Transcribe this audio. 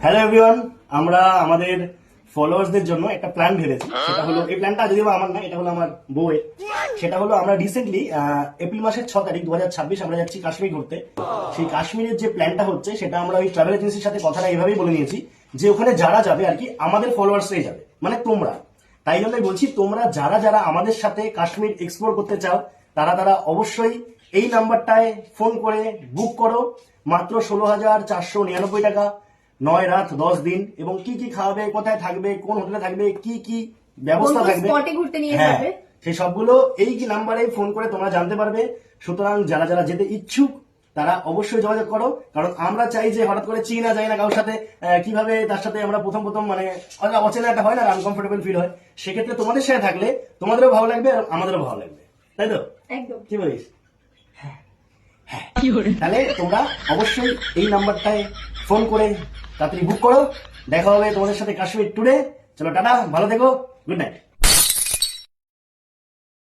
Hello everyone, আমরা আমাদের ফলোয়ার্সদের জন্য একটা প্ল্যান ভেবেছি। সেটা হলো, এই প্ল্যানটা যদিও আমার না, এটা হলো আমার বউয়ের। সেটা হলো, আমরা রিসেন্টলি এপ্রিল মাসের 6 তারিখ 2026 আমরা যাচ্ছি কাশ্মীর ঘুরতে। সেই কাশ্মীরের যে প্ল্যানটা হচ্ছে, সেটা আমরা ওই ট্রাভেল এজেন্সির সাথে কথাটা এইভাবেই বলে নিয়েছি যে ওখানে যারা যাবে আর কি আমাদের ফলোয়ার্সরাই যাবে, মানে তোমরা। তাই জন্যই বলছি, তোমরা যারা যারা আমাদের সাথে কাশ্মীর এক্সপ্লোর করতে চাও তারা তারা অবশ্যই এই নাম্বারটায় ফোন করে বুক করো। মাত্র 16,499 টাকা, 9 রাত 10 দিন, এবং কি কি খাওয়াবে, কোথায় থাকবে, কোন হোটেলে থাকবে, কি কি ব্যবস্থা থাকবে, হ্যাঁ সেই সবগুলো এই কি নাম্বারে ফোন করে তোমরা জানতে পারবে। সুতরাং যারা যারা যেতে ইচ্ছুক তারা অবশ্যই যোগাযোগ করো, কারণ আমরা চাই যে হঠাৎ করে চিনা যায় না কারোর সাথে, কিভাবে তার সাথে আমরা প্রথম মানে অচেনা একটা হয় না, আনকমফোর্টেবল ফিল হয়। সেক্ষেত্রে তোমাদের সাথে থাকলে তোমাদেরও ভালো লাগবে আর আমাদেরও ভালো লাগবে, তাই তো? একদম। কি বলিস? তাহলে তোমরা অবশ্যই এই নাম্বারটায় ফোন করে তাড়াতাড়ি বুক করো। দেখা হবে তোমাদের সাথে কাশ্মীর ট্যুরে। চলো টাটা, ভালো থেকো, গুড নাইট।